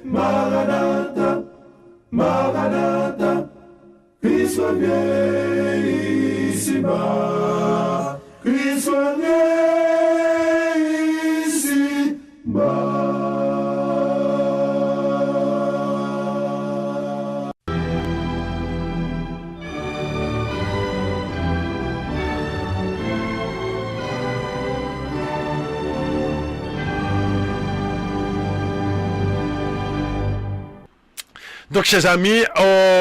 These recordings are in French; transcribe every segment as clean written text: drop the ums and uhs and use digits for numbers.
Maranatha, Maranatha, Christ revient ici-bas, Christ revient ici-bas. Donc, chers amis,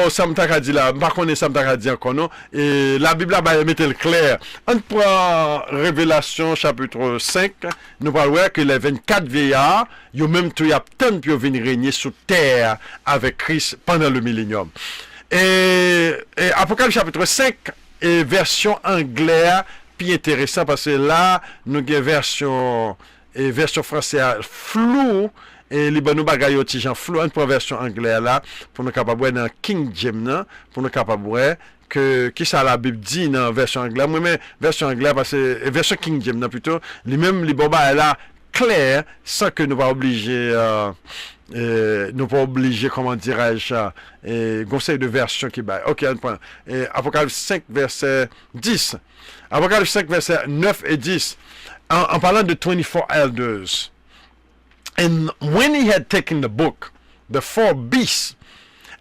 Sam Takadi là, par contre, Sam Takadi encore non, et la Bible a mis le clair. On prend Révélation chapitre 5, nous parlons que les 24 vieillards, ils ont même tout, il y a tant de venir régner sur terre avec Christ pendant le millénium. Et Apocalypse chapitre 5, et version anglaise, puis intéressant parce que là, nous avons version française floue. Et les bonnes bagailles au tijan flou pour version anglaise là pour nous capable dans King James pour nous capable que qui ça la Bible dit dans version anglaise moi mais version anglaise parce que version King James plutôt les mêmes les boba là clair sans que nous pas obligé comment dirais-je conseil de version qui bail. OK, un point. Apocalypse 5 verset 10. Apocalypse 5 verset 9 et 10 en parlant de 24 elders. And when he had taken the book, the 4 beasts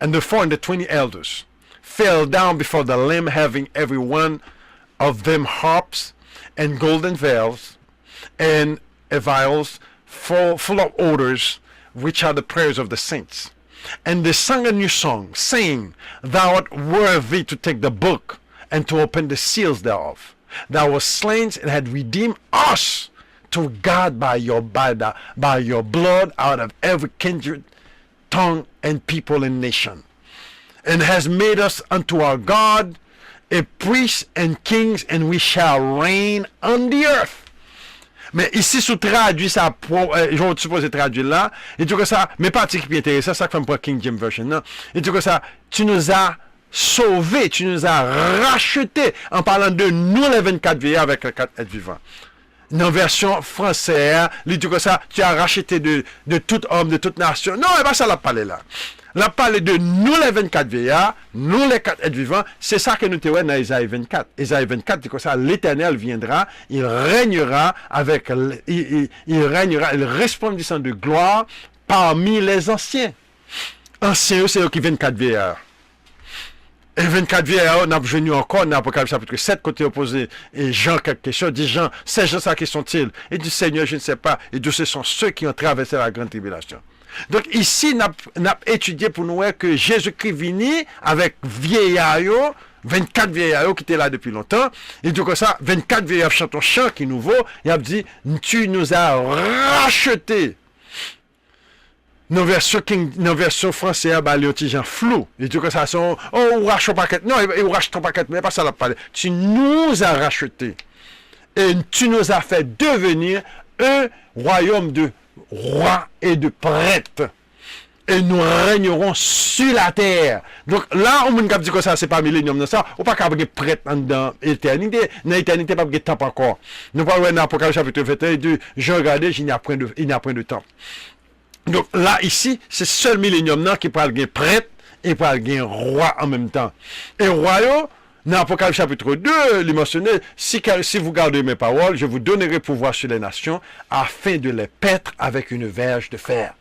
and the 4 and the 20 elders fell down before the Lamb, having every one of them harps and golden veils and vials full of odors, which are the prayers of the saints. And they sang a new song, saying, Thou art worthy to take the book and to open the seals thereof. Thou wast slain and had redeemed us to God by your blood out of every kindred, tongue, and people and nation, and has made us unto our God a priest and kings, and we shall reign on the earth. Mais ici, sous traduit ça, je suppose traduit là, et tout que ça, mais partie qui est intéressant, ça fait pour King James Version, non? Et tout que ça, tu nous as sauvés, tu nous as rachetés, en parlant de nous les 24 vieillards avec les 4 êtres vivants. Dans version française, il dit que ça, tu as racheté de tout homme, de toute nation. Non, et pas ça la parler là. La parler de nous les 24 vieillards, nous les 4 êtres vivants, c'est ça que nous te voyons dans Isaïe 24. Isaïe 24 dit que ça, l'Éternel viendra, il régnera avec, il régnera, il resplendissant de gloire parmi les anciens. Anciens, c'est eux qui 24 vieillards. Et 24 vieillards, on a venu encore dans l'Apocalypse chapitre 7, côté opposé. Et Jean, quelque question, dit Jean, ces gens, ça qui sont-ils? Et dit Seigneur, je ne sais pas. Et de ce sont ceux qui ont traversé la grande tribulation. Donc ici, on a étudié pour nous voir que Jésus-Christ vini avec vieillards, 24 vieillards qui étaient là depuis longtemps. Et donc ça, 24 vieillards chantent un chant qui est nouveau. Il a dit, tu nous as rachetés. Nos versions françaises, bah, les gens flou. Et tout que ça sont, on rachète ton paquet. Non, on rachète ton paquet, mais pas ça la parler. Tu nous as rachetés. Et tu nous as fait devenir un royaume de rois et de prêtres. Et nous régnerons sur la terre. Donc là, on peut dire que ça, c'est pas millénium, ça. On peut pas avoir des prêtres dans l'éternité. Dans l'éternité, pas de temps encore. Nous parlons dans l'Apocalypse chapitre 21, je regardais, il n'y a point de temps. Donc là, ici, c'est seul millénium qui parle d'un prêtre et parle d'un roi en même temps. Et roi, dans l'Apocalypse chapitre 2, il mentionne, si vous gardez mes paroles, je vous donnerai pouvoir sur les nations afin de les paître avec une verge de fer.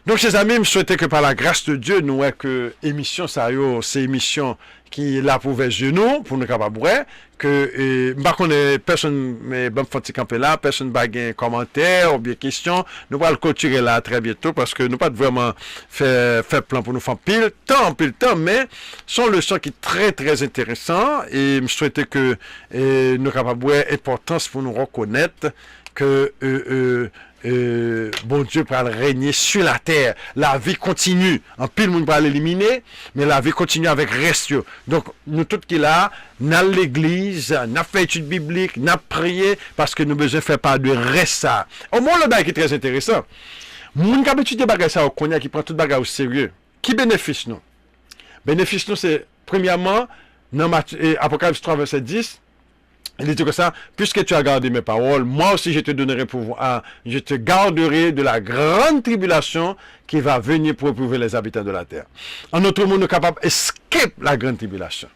Donc, chers amis, je souhaitais que par la grâce de Dieu, nous ayons que émission, ça y est, c'est émission qui l'a pour nous, pour nous capables, que, par contre, personne, mais bon, faut camper là, personne n'a un commentaire ou bien question, nous allons le clôturer là très bientôt parce que nous pas vraiment faire plan pour nous faire pile temps, mais son leçon qui est très, très intéressant et je souhaitais que, nous capables, importance pour nous reconnaître que, bon Dieu pour régner sur la terre. La vie continue. En pile, monde va l'éliminer, mais la vie continue avec reste. Donc, nous tous qui là, dans l'église, n'a fait étude biblique, n'a prié, parce que nous besoin faire part de reste ça. Au moins, le bail qui est très intéressant. Moun qui a étudié bagay ça au Konya, qui prend tout bagay au sérieux. Qui bénéficie nous? Bénéfice nous, c'est, premièrement, dans Apocalypse 3, verset 10, Il dit comme ça, puisque tu as gardé mes paroles, moi aussi je te donnerai pouvoir, je te garderai de la grande tribulation qui va venir pour éprouver les habitants de la terre. En autre mot, nous sommes capables d'escaper la grande tribulation.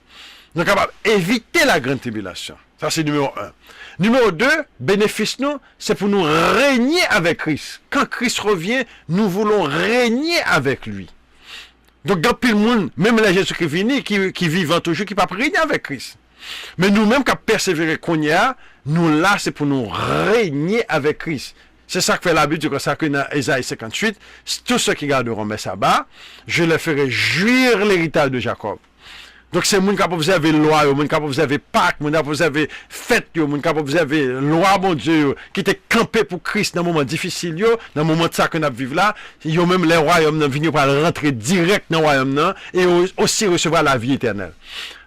Nous sommes capables d'éviter la grande tribulation. Ça, c'est numéro 1. Numéro 2, bénéfice nous, c'est pour nous régner avec Christ. Quand Christ revient, nous voulons régner avec lui. Donc, dans tout le monde, même les Jésus qui vient, qui vivent toujours, qui ne peuvent pas régner avec Christ. Mais nous-mêmes qui persévérer qu'on y a, nous là, c'est pour nous régner avec Christ. C'est ça que fait la Bible, c'est comme ça que dans Ésaïe 58, tous ceux qui garderont mes sabbats, je les ferai jouir l'héritage de Jacob. Donc c'est moun capable vous avez loi, moun capable vous avez Pâques, moun capable vous avez fête, moun capable vous avez loi mon Dieu qui était campé pour Christ dans moment difficile yo, dans moment de ça que nous vivons là, yo même les royaumes nan venir pour rentrer direct dans le royaume nan et aussi recevoir la vie éternelle.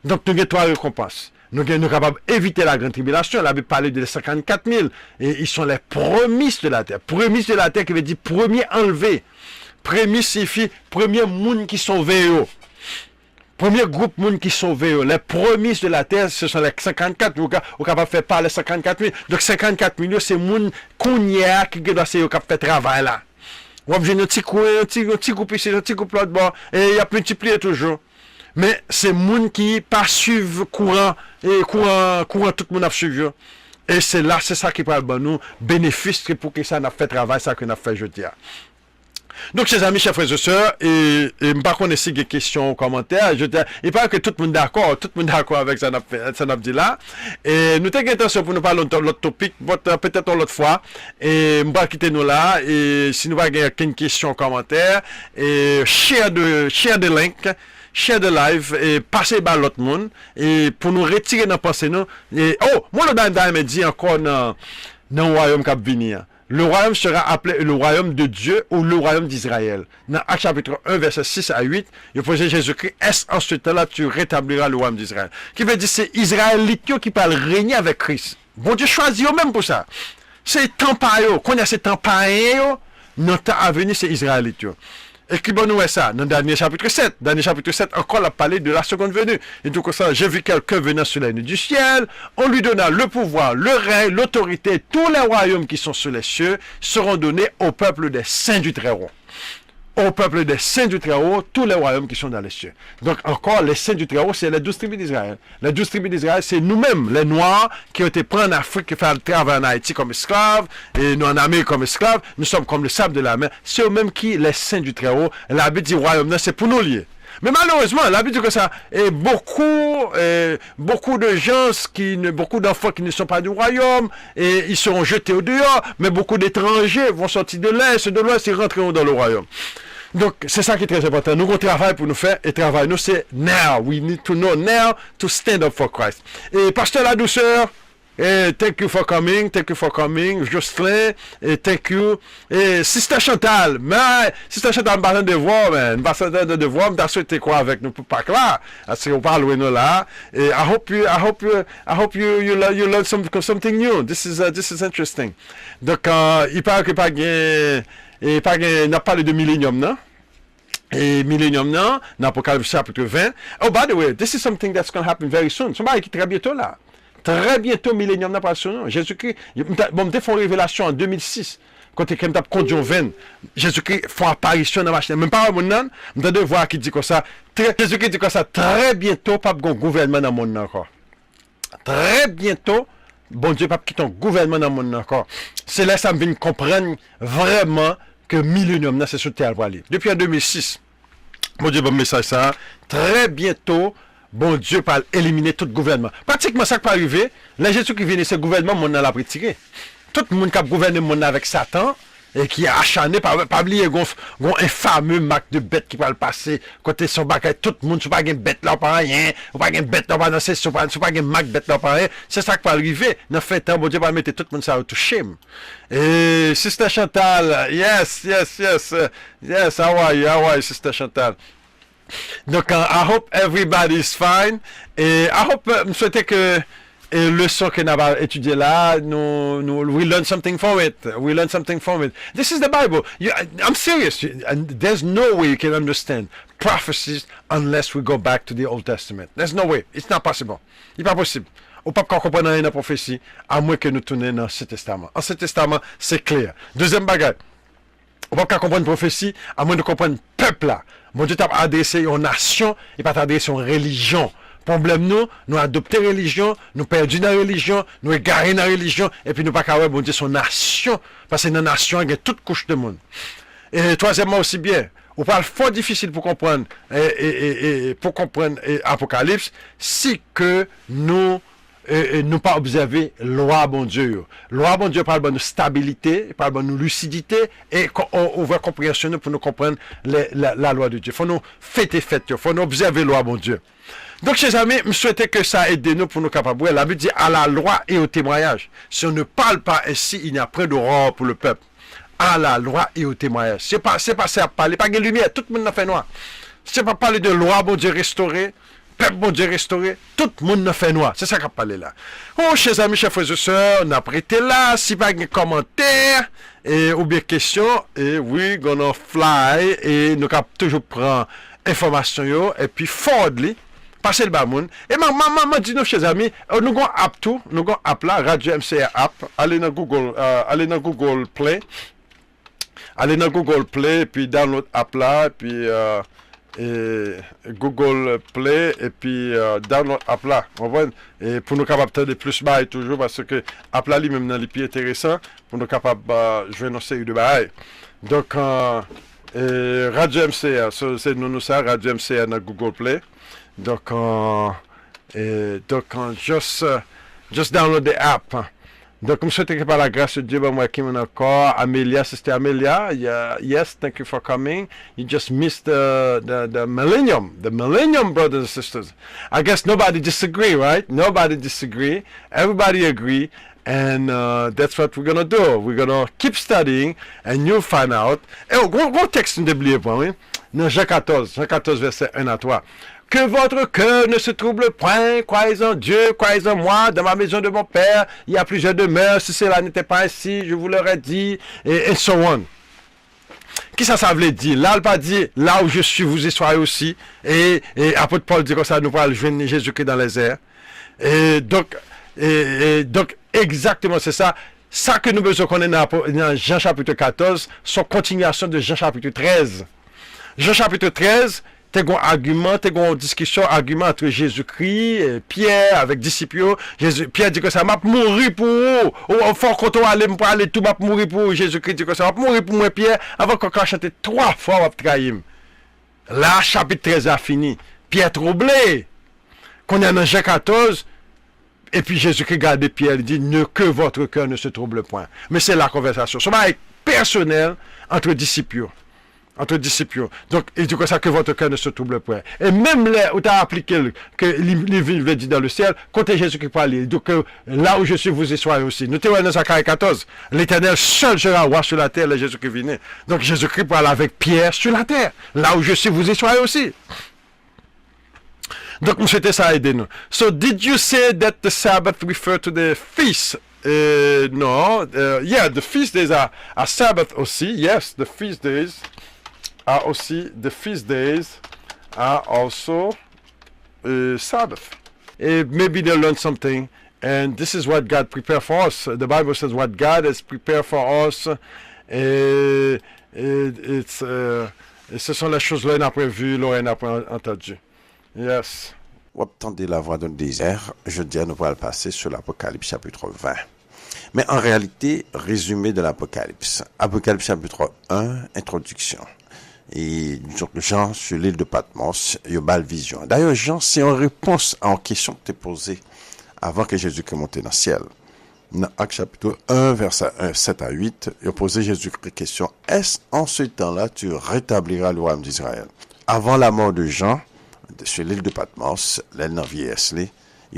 Donc nous avons trois récompenses. Nous sommes capables d'éviter la grande tribulation. La Bible parle de 54 000. Et ils sont les prémices de la terre. Prémices de la terre qui veut dire premier enlevé. Prémices signifie premier monde qui sont veillés. Premier groupe monde qui sont veillés. Les prémices de la terre, ce sont les 54 000. Vous êtes capable de faire parler 54 000. Donc 54 000, c'est monde qu'on y a qui doit faire travail là. Vous avez un petit groupe ici, un petit groupe là-bas. Et il y a multiplié toujours. Mais c'est moun qui pas suivre courant et courant tout le monde a suivi. Et c'est là, c'est ça qui parle de nous bénéfice pour que ça n'a fait travail ça que n'a fait jeudi. Donc chers amis, chers frères et sœurs, et par contre si des questions ou commentaires, il paraît que tout le monde d'accord avec ça n'a dit là. Et nous t'avons intention pour nous parler de l'autre topic, peut-être l'autre fois. Et on va quitter nous là. Et si nous avons une question ou commentaire, et share the link. Share the live et passer par l'autre monde et pour nous retirer dans pensée nous et moi le Danda me dit encore dans le royaume qui va venir. Le royaume sera appelé le royaume de Dieu ou le royaume d'Israël. Dans Actes chapitre 1 verset 6 à 8, il posait Jésus-Christ, est-ce en ce temps-là tu rétabliras le royaume d'Israël? Qui veut dire c'est Israélite qui parle régner avec Christ. Bon Dieu choisit eux-mêmes pour ça. C'est temps par eux, qu'on a ces temps par eux, notre temps à venir c'est Israélite. Et qui bon nous est ça? Dans Daniel chapitre 7. Daniel chapitre 7, encore la parlé de la seconde venue. Et donc ça, j'ai vu quelqu'un venant sur les nuées du ciel. On lui donna le pouvoir, le règne, l'autorité. Tous les royaumes qui sont sur les cieux seront donnés au peuple des saints du Très-Haut. Au peuple des saints du Très-Haut, tous les royaumes qui sont dans les cieux. Donc encore, les saints du Très-Haut, c'est les 12 tribus d'Israël. Les 12 tribus d'Israël, c'est nous-mêmes, les Noirs, qui ont été pris en Afrique, qui font le travail en Haïti comme esclaves, et nous en Amérique comme esclaves. Nous sommes comme le sable de la mer. C'est eux-mêmes qui, les saints du Très-Haut, la Bible dit royaume, c'est pour nous lier. Mais malheureusement, la Bible dit que ça, et beaucoup de gens, beaucoup d'enfants qui ne sont pas du royaume, et ils seront jetés au dehors, mais beaucoup d'étrangers vont sortir de l'Est, de l'Ouest, et rentreront dans le royaume. Donc, c'est ça qui est très important. Nous, on travaille pour nous faire, et travail, nous, c'est now. We need to know now to stand up for Christ. Et Pasteur La Douceur, thank you for coming, Jocelyn, et thank you, et Sister Chantal, Sister Chantal, m'a de devoir, man, m'a de devoir, m'a souhaité quoi avec nous pour pas là, parce qu'on parle de nous là, et I hope you learn something new. This is interesting. Donc, il paraît que n'a pas de millénium, non? Et millénium, non? Dans Apocalypse chapitre 20. Oh, by the way, this is something that's going to happen very soon. Somebody qui très bientôt là. Très bientôt, millénium n'a pas son nom. Jésus-Christ, bon, me fait une révélation en 2006. Quand il a conduit 20, Jésus-Christ fait apparition dans la machine. Même pas au monde, on doit voir qui dit comme ça. Jésus-Christ dit comme ça, très bientôt, pas de gouvernement dans le monde encore. Très bientôt, bon Dieu, pas quitter un gouvernement dans le monde encore. C'est là que ça me vient comprendre vraiment que millénium, c'est sur terre pour aller. Depuis en 2006, bon Dieu, bon message ça, très bientôt, bon Dieu va éliminer tout gouvernement. Pratiquement ça qui peut arriver, les Jésus qui viennent, ce gouvernement, mon a retiré. Tout le monde qui a gouverné mon avec Satan, et qui a acharné, pas oublier, un fameux Mac de bête qui va le passer, côté son bagage, tout le monde, c'est pas une bête là, pas rien, c'est pas une bête là, pas c'est pas une Mac bête là, pas rien, c'est ça qui va arriver. Dans fait temps, bon Dieu va mettre tout le monde ça au shame. Et Sister Chantal, yes, how are you, Sister Chantal? Donc, I hope everybody is fine, et I hope, je souhaitais que, et le leçon qu'on a étudié là, we learn something from it. This is the Bible. I'm serious. There's no way you can understand prophecies unless we go back to the Old Testament. There's no way. It's not possible. Il n'est pas possible. ou pas comprendre rien dans la prophétie, à moins que nous tournions dans l'Ancien Testament. L'Ancien Testament, c'est clair. Deuxième bagage, on ne peut pas comprendre la prophétie, à moins de comprendre le peuple là. Mon Dieu t'a adressé une nation, et pas adressé une religion. Problème nous adopter religion, nous perdus dans la religion, nous égarés dans la religion, et puis nous pas capable bon Dieu son nation, parce que dans la nation, il y a toute couche de monde. Et troisièmement aussi bien, on parle fort difficile pour comprendre Apocalypse, si que nous pas observer loi bon Dieu. Loi bon Dieu parle de stabilité, parle de lucidité, et on va compréhensionner pour nous comprendre la loi de Dieu. Faut nous fêter, faut nous observer loi bon Dieu. Donc, chers amis, je souhaitais que ça aide nous pour nous capables. La Bible dit à la loi et au témoignage. Si on ne parle pas ainsi, il n'y a pas d'aurore pour le peuple. À la loi et au témoignage. C'est pas ça à parler, pas de lumière, tout le monde a fait noir. C'est pas parler de loi, bon Dieu restauré, peuple, bon Dieu restauré, tout le monde a fait noir. C'est ça qu'a parlé là. Oh, chers amis, chers frères et sœurs, on a prêté là, si pas de commentaires, ou bien questions, et oui, gonna fly, et nous cap toujours prendre information, et puis forwardly, passer le bamoun. Et maman dit nos chers amis, nous avons app tout, nous avons app là, Radio MCA app, allez dans Google Play. Allez dans Google Play, puis download app là, puis Google Play, et puis download app là. On voit, et pour nous capables de plus bail toujours, parce que app là, lui-même, dans les plus intéressant, pour nous capables de jouer une série de bail. Donc, Radio MCA, c'est nous ça, Radio MCA dans Google Play. Donc, just download the app. Donc, je souhaite que par la grâce de Dieu, moi qui m'en encore, Amelia, Sister Amelia, yes, thank you for coming. You just missed the millennium, brothers and sisters. I guess nobody disagree, right? Nobody disagree. Everybody agree. And that's what we're going to do. We're going to keep studying, and you'll find out. Et gros texte, n'oubliez pas, oui? Dans Jean 14, verset 1 à 3. Que votre cœur ne se trouble point, croyez en Dieu, croyez en moi, dans ma maison de mon Père, il y a plusieurs demeures, si cela n'était pas ainsi, je vous l'aurais dit, et so on. Qui ça veut dire? Là, il pas dit, là où je suis, vous y soyez aussi, et apôtre Paul dit comme ça, nous pourrons joindre Jésus-Christ dans les airs. Et donc, exactement, c'est ça. Ça que nous besoin qu'on ait dans Jean chapitre 14, son continuation de Jean chapitre 13. Jean chapitre 13, t'es un argument, t'es une discussion, argument entre Jésus-Christ et Pierre avec disciples. Pierre dit que ça m'a mouru pour vous. Au fond, quand on allait me parler, tout m'a mouru pour vous. Jésus-Christ dit que ça m'a mouru pour moi, Pierre, avant qu'on chante 3 fois, on va trahir. Là, chapitre 13 a fini. Pierre troublé. Qu'on est dans Jean 14, et puis Jésus-Christ regarde Pierre, il dit, que votre cœur ne se trouble point. Mais c'est la conversation. Ça va être personnel entre disciples. Donc, il dit que ça, que votre cœur ne se trouble point. Et même là où tu as appliqué que l'Évangile dit dans le ciel, quand Jésus qui parle, il dit que là où je suis, vous y soyez aussi. Nous sommes dans Zacharie 14. L'Éternel seul sera roi sur la terre, le Jésus qui vient. Donc, Jésus-Christ parle avec Pierre sur la terre. Là où je suis, vous y soyez aussi. Donc, nous souhaitons ça aider nous. So, did you say that the Sabbath refer to the feast? No. Yeah, the feast days are Sabbath aussi. Yes, the feast days are also Sabbath. Maybe they'll learn something. And this is what God prepared for us. The Bible says what God has prepared for us. Ce sont les choses là qu'on a prévues, là qu'on a entendues. Yes. Vous entendez la voix d'un désert, je dis nous allons passer sur l'Apocalypse chapitre 20. Mais en réalité, résumé de l'Apocalypse. Apocalypse chapitre 1, introduction. Et Jean, sur l'île de Patmos, il y a une vision. D'ailleurs, Jean, c'est en réponse à une question que tu posée avant que Jésus-Christ monte dans le ciel. Dans Acte chapitre 1, verset 1, 7 à 8, il a posé Jésus-Christ la question, est-ce en ce temps-là tu rétabliras le royaume d'Israël? Avant la mort de Jean, sur l'île de Patmos, l'île dans vieillesse, il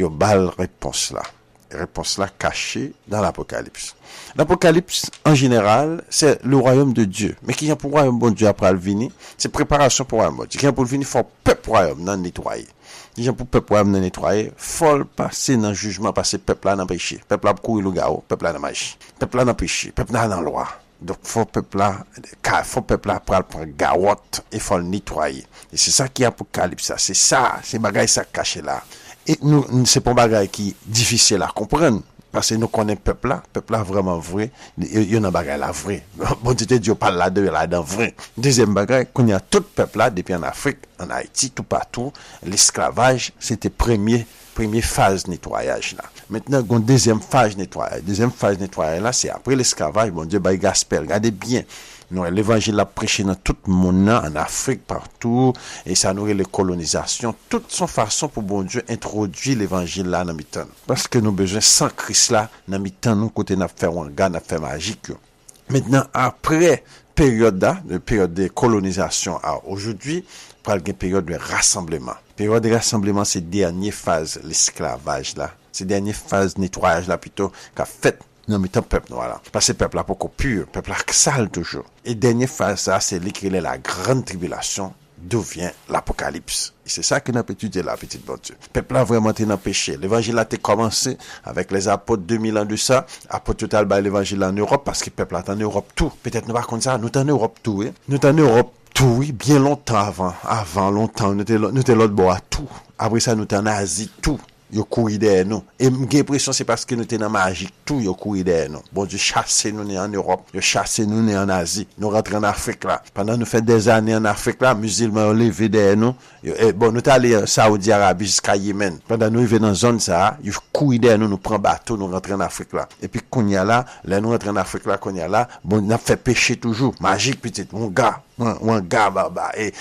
y a une réponse là. Réponse là cachée dans l'Apocalypse. L'Apocalypse, en général, c'est le royaume de Dieu. Mais qui y a pour le royaume de Dieu après le venir, c'est préparation pour le royaume de Dieu. Qui y a pour le venir, il faut peuple royaume non nettoyer. Qui y a pour peuple royaume non nettoyer, faut passer dans le jugement, passer peuple là dans le péché. Peuple là pour courir le gars, peuple là dans le magie. Peuple là dans le péché, peuple là dans la loi. Donc, faut peuple là prendre garotte et faut le nettoyer. Et c'est ça qui est Apocalypse, ça. C'est ça, c'est bagaille ça caché là. Et nous, c'est pas un bagage qui est difficile à comprendre. Parce que nous connaissons peuple là vraiment vrai, il y a un bagage là vrai. Bon Dieu parle là-dedans vrai. Deuxième bagage, qu'on y a tout peuple là, depuis en Afrique, en Haïti, tout partout, l'esclavage, c'était première phase nettoyage là. Maintenant, une deuxième phase nettoyage. Deuxième phase nettoyage là, c'est après l'esclavage, bon Dieu, gaspille. Regardez bien. Nous, l'évangile a prêché dans tout le monde, en Afrique, partout, et ça nourrit les colonisations. Toute son façon pour bon Dieu introduire l'évangile là dans mi-temps. Parce que nous besoin sans Christ là, dans mi-temps, nous, côté n'a fait wanga, n'a fait magique. Maintenant, après période de colonisation à aujourd'hui, pour une période de rassemblement. Période de rassemblement, c'est dernière phase, l'esclavage là. C'est dernière phase nettoyage là, plutôt, qu'a fait non, mais ton peuple, voilà. Parce que le peuple là, beaucoup pur, le peuple là, sale toujours. Et dernière phase, ça, c'est l'écrit la grande tribulation, d'où vient l'apocalypse. Et c'est ça que nous avons étudié là, petite bonne Dieu. Le peuple là, vraiment, été dans le péché. L'évangile a été commencé avec les apôtres 2000 ans de ça. Apôtre total, bah, l'évangile en Europe, parce que le peuple là, est en Europe tout. Peut-être nous pas comme ça, nous en Europe tout, oui. Nous en Europe tout, oui, bien longtemps avant longtemps, nous étions l'autre bord à tout. Après ça, nous en Asie tout. Yo couru derrière nous. Et j'ai l'impression c'est parce que nous étions dans magique tout, yo couru derrière nous. Bon Dieu chassé nous en Europe, yo chassé nous en Asie. Nous rentrons en Afrique là. Pendant nous fait des années en Afrique là, musulmans ont levé derrière nous. Bon, nous allés en Saudi Arabie jusqu'à Yémen. Pendant nous arrivons dans zone ça, yo couru derrière nous prend bateau, nous rentrons en Afrique là. Et puis qu'on y a là, nous rentrons en Afrique là qu'on y a là, bon, on a fait pécher toujours. Magique petite mon gars. Un gars et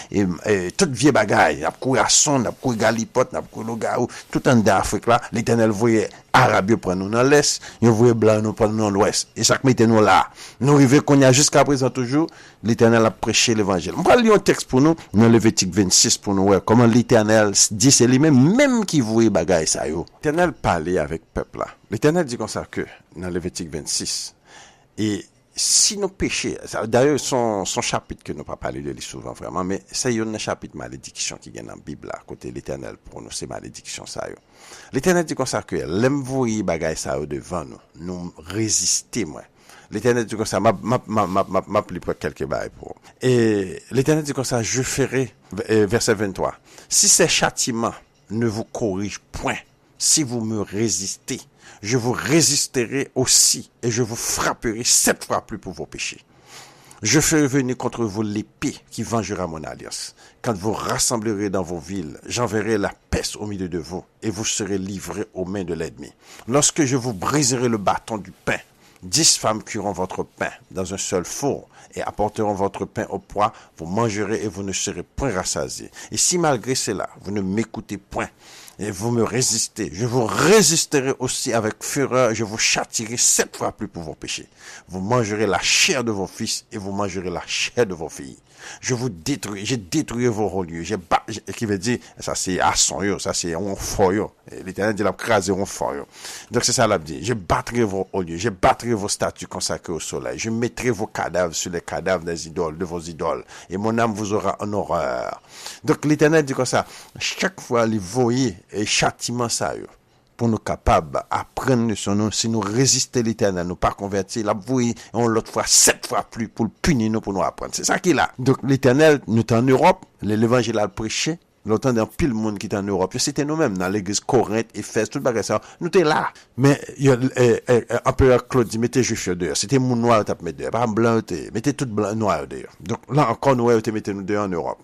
toute vieille bagaille, n'a couru à son, n'a couru galipote, n'a couru le gars tout en d'Afrique là, l'Éternel voyait Arabe prendre nous dans l'est, il voyait blanc nous prendre nous dans l'ouest. Et ça mettait nous là. Nous arrivons qu'on y a jusqu'à présent toujours, l'Éternel a prêché l'évangile. On va lire un texte pour nous dans Lévitique 26 pour nous voir comment l'Éternel dit c'est lui-même qui voyait bagaille ça yo. L'Éternel parlait avec le peuple là. L'Éternel dit comme ça que dans Lévitique 26 et si nous péchons, d'ailleurs, son chapitre que nous pas parlé de lui souvent vraiment, mais c'est un chapitre malédiction qui vient dans la Bible, à côté de l'Éternel, pour nous, c'est malédiction, ça, yo. L'Éternel dit comme ça que, l'aime voyer bagaille ça, devant nous, nous résister, moi. L'Éternel dit comme ça, m'a pris quelques bails pour. Et l'Éternel dit comme ça, je ferai, verset 23, si ces châtiments ne vous corrigent point, si vous me résistez, je vous résisterai aussi et je vous frapperai 7 fois plus pour vos péchés. Je ferai venir contre vous l'épée qui vengera mon alliance. Quand vous rassemblerez dans vos villes, j'enverrai la peste au milieu de vous et vous serez livrés aux mains de l'ennemi. Lorsque je vous briserai le bâton du pain, 10 femmes cuiront votre pain dans un seul four et apporteront votre pain au poids, vous mangerez et vous ne serez point rassasiés. Et si malgré cela, vous ne m'écoutez point, et vous me résistez, je vous résisterai aussi avec fureur, je vous châtierai 7 fois plus pour vos péchés. Vous mangerez la chair de vos fils et vous mangerez la chair de vos filles. Je vous détruis, j'ai détruit vos hauts lieux, qui veut dire, ça c'est asson yo, ça c'est on fort yo. L'Éternel dit la craser on fort yo. Donc c'est ça l'a dit, je battrai vos hauts lieux, je battrai vos statues consacrées au soleil, je mettrai vos cadavres sur les cadavres des idoles, de vos idoles, et mon âme vous aura en horreur. Donc l'Éternel dit comme ça, chaque fois les voyer et châtiment ça yo. Pour nous capables d'apprendre sur nous, si nous résistons l'Éternel, nous pas convertir, la bouille, on l'autre fois 7 fois plus pour le punir nous, pour nous apprendre. C'est ça qu'il a. Donc l'Éternel, nous en Europe, l'évangile a le prêché, l'autant d'un pile monde qui est en Europe, c'était nous-mêmes, dans l'église Corinthe, Éphèse, tout le bagage ça, nous étions là. Mais, empereur Claude dit, mettez juif dehors. C'était mon noir, t'as mis dehors. Pas blanc, mettez tout blanc, noir dehors. Donc là, encore, nous, mettez nous dehors en Europe.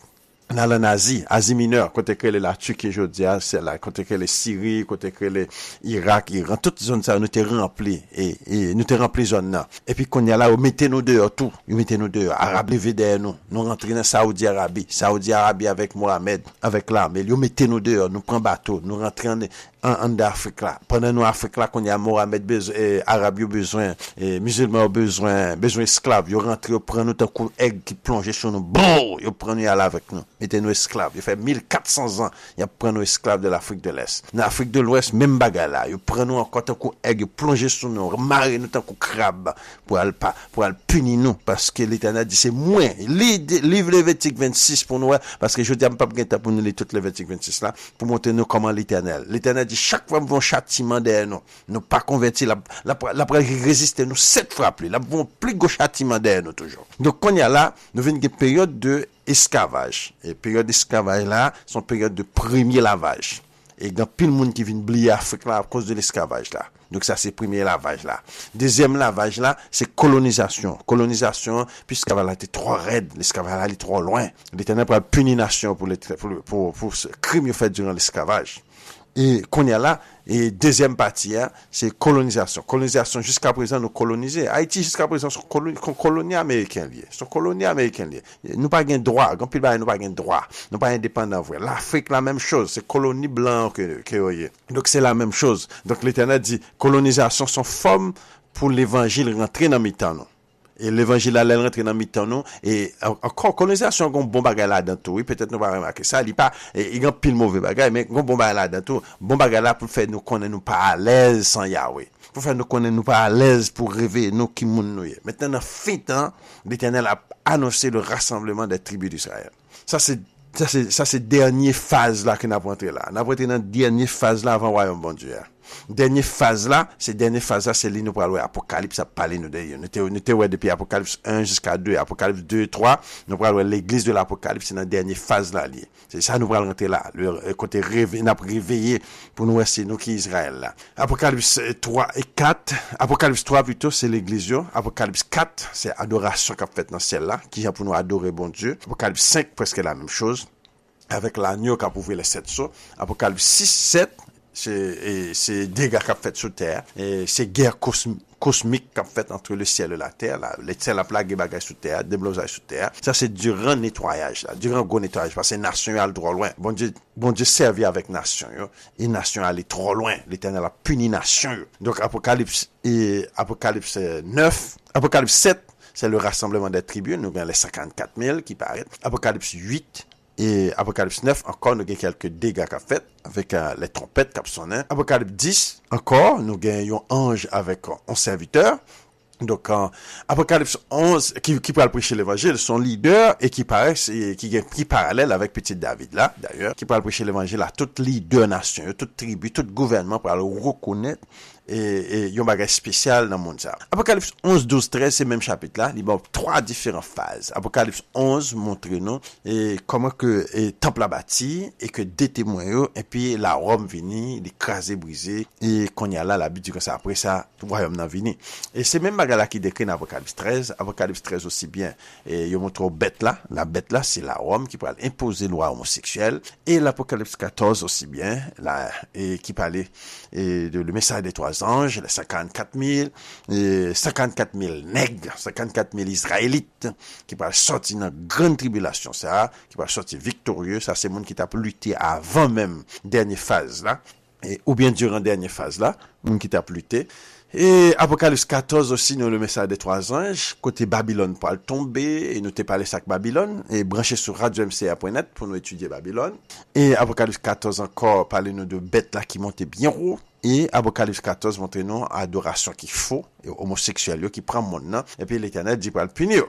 Dans la Asie mineure, côté que la Turquie, je dis, c'est là, côté que les Syrie, côté que les Irak, Iran, toutes zones ça, nous t'es rempli, et nous t'es rempli zone là. Et puis, qu'on y a là, mettez nous dehors, tout. Mettez nous dehors. Arabes levé derrière nous. Nous rentrons dans Saudi Arabie avec Mohamed, avec l'armée. Ils mettez nous dehors, nous prenons bateau, nous rentrons en Afrique là. Pendant nous Afrique là, qu'on y a Mohamed Arabes besoin, musulmans besoin esclaves. Ils rentrent, ils prennent nous un coup aigle qui plonge sur nous. Bon, ils prennent nous là avec nous. Mettez nous esclaves. Il fait 1400 ans, ils prennent nous esclaves de l'Afrique de l'Est. Dans l'Afrique de l'Ouest, même bagarre là. Ils prennent nous encore un coup aigle, plongé sur nous, marrer nous un coup crabe pour aller punir nous. Parce que l'Éternel dit, c'est moins. Livre Lévitique 26 pour nous, parce que je dis, pas pour nous lire toutes les Lévitique 26 là, pour montrer nous comment l'Éternel dit, chaque fois, nous avons châtiment derrière nous. Nous pas convertis, la résister nous 7 fois plus. Nous avons plus de châtiment derrière nous toujours. Donc, quand il y a là, nous venons une période de esclavage. Et période d'esclavage là, c'est une période de premier lavage. Et il y a pile de monde qui vient oublier l'Afrique là à cause de l'esclavage là. Donc ça c'est le premier lavage là. Deuxième lavage là, c'est colonisation. Colonisation, puisque l'esclavage était trop raide, l'esclavage allait trop loin. L'Éternel pour punir nation pour ce crime fait durant l'esclavage. Et qu'on y a là, et deuxième partie, hein, c'est colonisation. Colonisation, jusqu'à présent, nous coloniser. Haïti, jusqu'à présent, sont colonie américaine liée. Sont colonie américaine liée. Nous pas gain droit. Quand pile nous pas gain droit. Nous pas indépendant vrai. L'Afrique, la même chose. C'est colonie blanc que donc c'est la même chose. Donc l'Éternel dit, colonisation sont forme pour l'évangile rentrer dans mi-temps, nous. Et l'évangile allait rentrer dans mi-temps nous et encore colonisation gon bon bagay là dedans tout oui peut-être nous pas remarquer ça il pas il y a pile mauvais bagay mais gon bon bagay là dedans tout bon bagay là pour faire nous connaître nous pas à l'aise sans Yahweh pour faire nous connaître nous pas à l'aise pour rêver nous qui moun nous maintenant dans fin temps l'Éternel a annoncé le rassemblement des tribus d'Israël ça c'est dernière phase là que n'a rentré là n'a rentré dans dernière phase là avant royaume bon Dieu. Dernière phase là, c'est lui nous parler Apocalypse a parlé nous d'ailleurs. Nous était ouais depuis Apocalypse 1 jusqu'à 2, Apocalypse 2 3, nous parler l'église de l'Apocalypse c'est dans dernière phase là lié. C'est ça nous parler rentrer là, le côté réveillé pour nous c'est nous qui Israël là. Apocalypse 3 et 4, Apocalypse 3 plutôt c'est l'église, Apocalypse 4 c'est adoration qu'a fait dans ciel là, qui a pour nous adorer bon Dieu. Apocalypse 5 presque la même chose avec l'agneau qui a prouvé les 7 sceaux. Apocalypse 6 7 c'est dégâts qu'a fait sur terre et c'est guerre cosmique qu'a fait entre le ciel et la terre là les ciel a plagué bagages sur terre déblosage sur terre ça c'est durant nettoyage là durant gros nettoyage parce que nation a trop loin bon Dieu servi avec nation yo et nation allait trop loin l'Éternel a puni nation yo. Donc Apocalypse 9 Apocalypse 7 c'est le rassemblement des tribus nous avons les 54 000 qui paraissent Apocalypse 8 et Apocalypse 9, encore, nous avons quelques dégâts qu'a fait avec les trompettes qu'a sonné. Apocalypse 10, encore, nous avons un ange avec un serviteur. Donc, Apocalypse 11, qui peut prêcher l'évangile, son leader, et qui est parallèle avec petit David, là, d'ailleurs, qui peut prêcher l'évangile à toutes les deux nations, toutes tribus, tout gouvernement pour le reconnaître. Et yon bagage spécial dans le monde ça. Apocalypse 11, 12, 13, c'est même chapitre là, il y a trois différentes phases. Apocalypse 11 montre nous et comment que temple a bâti et que des témoins et puis la Rome vini, l'écraser, briser et qu'on y a là la but comme ça après ça tout royaume n'a vini. Et c'est même bagage là qui décrit dans Apocalypse 13 aussi bien et il montre bête là, la bête là c'est la Rome qui peut imposer loi homosexuelle et l'Apocalypse 14 aussi bien là et qui parlait et de le message des trois anges, les 54 000 nègres, 54 000 Israélites qui vont sortir dans une grande tribulation, ça, qui vont sortir victorieux, ça c'est le monde qui t'a lutté avant même dernière phase là, ou bien durant dernière phase là, monde qui t'a lutté. Et Apocalypse 14 aussi, nous le message des trois anges, côté Babylone pour tomber, et nous t'ai parlé sac Babylone, et branché sur radio-mca.net pour nous étudier Babylone. Et Apocalypse 14 encore, parlez-nous de bêtes là qui montaient bien haut. Et Apocalypse 14 montre-nous adoration qui faux, et homosexuel qui prend mon nom, et puis l'Éternel dit pour le punir.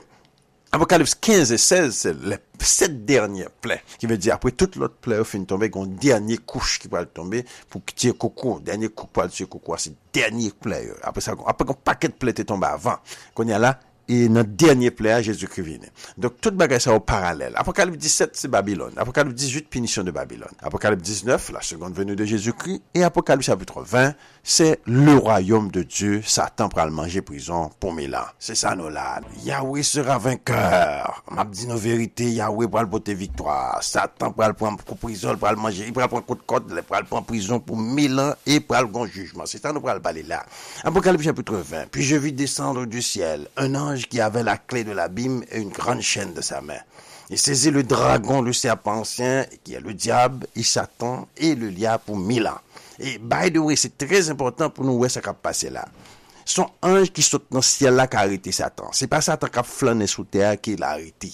Apocalypse 15 et 16, c'est les 7 dernières plaies, qui veut dire après toute l'autre plaie au fin de tomber, qu'on dernier couche qui va tomber pour tirer coco, dernier coup pour tirer coco, c'est dernier plaie. Après ça, après qu'on paquet de plaies est tombé avant, qu'on y a là, et notre dernier plaie, Jésus-Christ vient. Donc, toute bagage ça au parallèle. Apocalypse 17, c'est Babylone. Apocalypse 18, punition de Babylone. Apocalypse 19, la seconde venue de Jésus-Christ. Et Apocalypse chapitre 20, c'est le royaume de Dieu. Satan pourra le manger prison pour 1000 ans. C'est ça, nous là. Yahweh sera vainqueur. M'a dit nos vérités, Yahweh pourra le porter victoire. Satan pourra le prendre pour prison, pourra le manger. Il pourra le prendre coup de côte, il pourra le prendre en prison pour 1000 ans et pourra le grand jugement. C'est ça, nous pourra le parler là. Apocalypse chapitre 20. Puis je vis descendre du ciel un ange qui avait la clé de l'abîme et une grande chaîne de sa main. Il saisit le dragon, le serpent ancien, qui est le diable, et Satan, et le lia pour 1000 ans. Et by the way, c'est très important pour nous voir ce qui a passé là. Son ange qui saute dans le ciel là qui a arrêté Satan. C'est pas Satan qui a flâné sous terre qui l'a arrêté.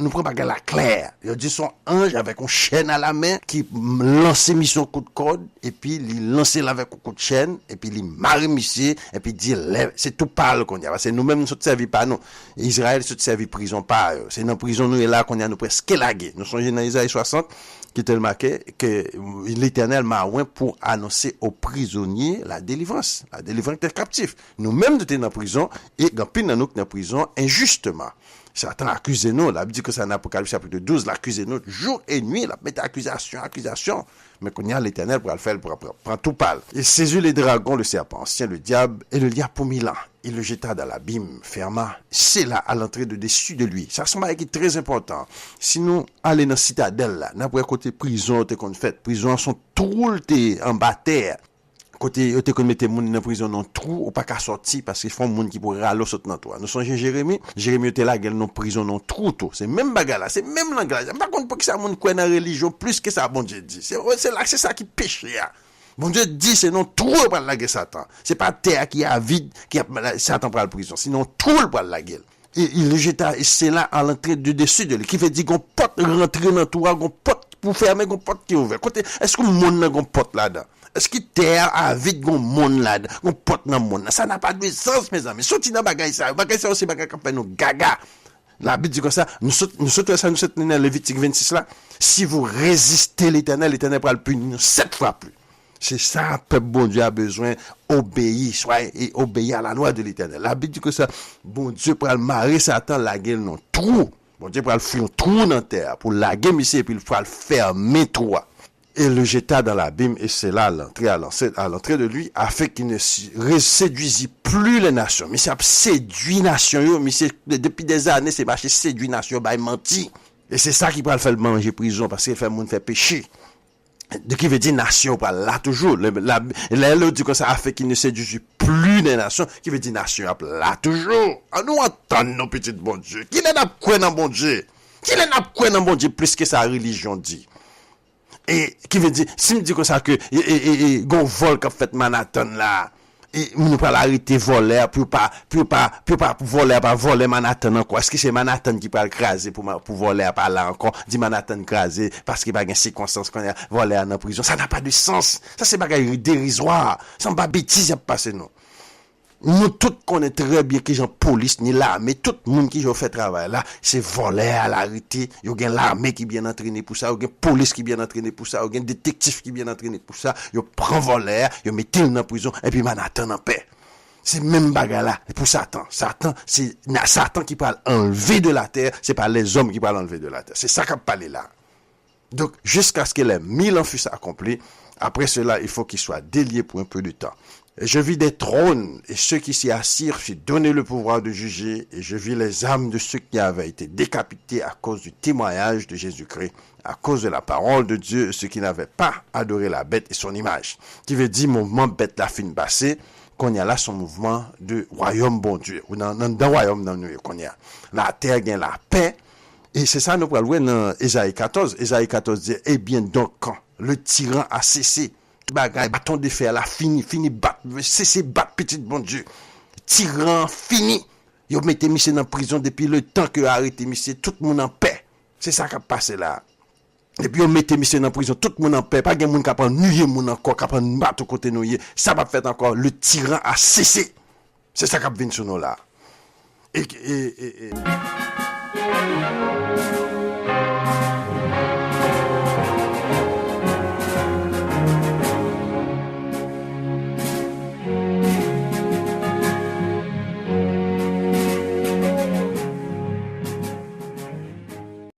Nous prenons pas la claire. Il dit son ange avec une chaîne à la main qui lançait mission coup de corde et puis il lançait là avec un coup de chaîne et puis il marie monsieur et puis dit c'est tout parle qu'on y a. C'est nous-mêmes nous sommes servis pas nous. Israël se servi prison pas. C'est dans prison nous est là qu'on y a nous presque lagué. Nous sommes dans Isaïe 60 qui te marqué que l'Éternel m'a oint pour annoncer aux prisonniers la délivrance des captifs. Nous-mêmes nous étions dans prison et grand pile dans nous dans prison injustement. Satan accuse nous, la Bible dit que c'est en Apocalypse chapitre 12, l'accuse nous jour et nuit, la mettre accusation. Mais qu'on y a l'Éternel pour le faire, pour prendre tout pâle. Il saisit les dragons, le serpent ancien, le diable, et le lia pour 1000 ans. Il le jeta dans l'abîme, ferma, c'est là, à l'entrée de dessus de lui. Ça semble être très important. Si nous allons dans la citadelle, là, n'importe côté prison, qu'on fait, prison sont tout en bas terre. Côté yo te kon mette moun dans prison non trou ou pas qu'à sortir parce qu'ils font moun qui pour ralo saute dans toi. Nous songe Jérémie était là gel non prison non trou tout. C'est même bagarre là, c'est même langage. Par contre pour que ça moun quoi dans religion plus que ça bon Dieu dit. C'est là c'est ça qui péche là. Bon Dieu dit c'est non trou pour la guerre Satan. C'est pas terre qui a vide qui a Satan pour la prison, sinon trou pour la guerre. Et il le jeta et c'est là à l'entrée du dessus de lui qui veut dire qu'on porte rentrer dans toi, qu'on porte pour fermer, qu'on porte qui ouvert. Côté est-ce que moun nan gon porte là-dedans? Est-ce que terre a vide gon monde là, gon porte dans monde? Ça n'a pas de sens mes amis. Sorti dans bagay ça aussi bagay qui fait nous gaga. La Bible dit comme ça, nous sommes dans Lévitique 26 là. Si vous résistez l'Éternel, l'Éternel va le punir 7 fois plus. C'est ça, peuple bon Dieu a besoin obéir, et obéir à la loi de l'Éternel. La Bible dit que ça, bon Dieu pour le marier Satan la gueule non trou. Bon Dieu pour le faire un trou dans terre pour la gueule ici et puis il faut le fermer toi. Et le jeta dans l'abîme, et c'est là à l'entrée de lui, afin qu'il ne séduisit plus les nations. Mais ça séduit les nations, mais depuis des années, c'est marché séduit les nations, bah, il mentit. Et c'est ça qui peut le faire manger prison, parce qu'il fait monde faire pécher. De qui veut dire nation, pas là toujours. L'autre dit que ça a fait qu'il ne séduisit plus les nations, qui veut dire nation, là toujours. À nous entendre nos petits bon Dieu. Qui n'est pas quoi dans bon Dieu? Qui n'est pas quoi dans bon Dieu plus que sa religion dit? Et qui veut dire, si me dit comme ça que gon vol qu'a fait Manhattan là, et nous pas l'arrêter voler pour pas voler Manhattan encore. Est-ce que c'est Manhattan qui peut écraser pour voler pas là encore, dit Manhattan écraser parce qu'il y a une circonstance qu'on a volé en prison. Ça n'a pas de sens. Ça c'est bagaille dérisoire. Ça pas bêtise à passer non. Nous tous connaissons très bien que gens police ni l'armée, tout le monde qui fait travail là, c'est voler à l'arrêté. Il y a l'armée qui bien entraîné pour ça, il y a police qui bien entraîné pour ça, il y a détective qui bien entraîné pour ça. Il prend voleur, il met dans la prison et puis Manhattan en paix. C'est même bagarre là. Et pour Satan, c'est Satan qui parle enlever de la terre, c'est pas les hommes qui parlent enlever de la terre. C'est ça qu'a parlé là. Donc jusqu'à ce que les 1000 ans fussent accomplis, après cela, il faut qu'il soit délié pour un peu de temps. Et je vis des trônes, et ceux qui s'y assirent furent donnés le pouvoir de juger, et je vis les âmes de ceux qui avaient été décapités à cause du témoignage de Jésus-Christ, à cause de la parole de Dieu, ceux qui n'avaient pas adoré la bête et son image. Qui veut dire, mouvement bête la fin passée, qu'on y a là son mouvement de royaume bon Dieu, ou dans royaume dans nous, qu'on y a. La terre gagne la paix, et c'est ça nous parlons dans Ésaïe 14. Ésaïe 14 dit, eh bien donc, quand le tyran a cessé, bagay, bâton de fer, la fini, battre, cessez battre, petit bon Dieu. Tyran, fini. Yo mette monsieur dans prison depuis le temps que arrêté monsieur, tout le monde en paix. C'est ça qui a passé là. Et puis yo mette monsieur dans prison, tout le monde en paix. Pas gen moun qui a nuyer moun encore, qui a battre côté nouyer. Ça va faire encore, le tyran a cessé. C'est ça qui a venu sur nous là. Et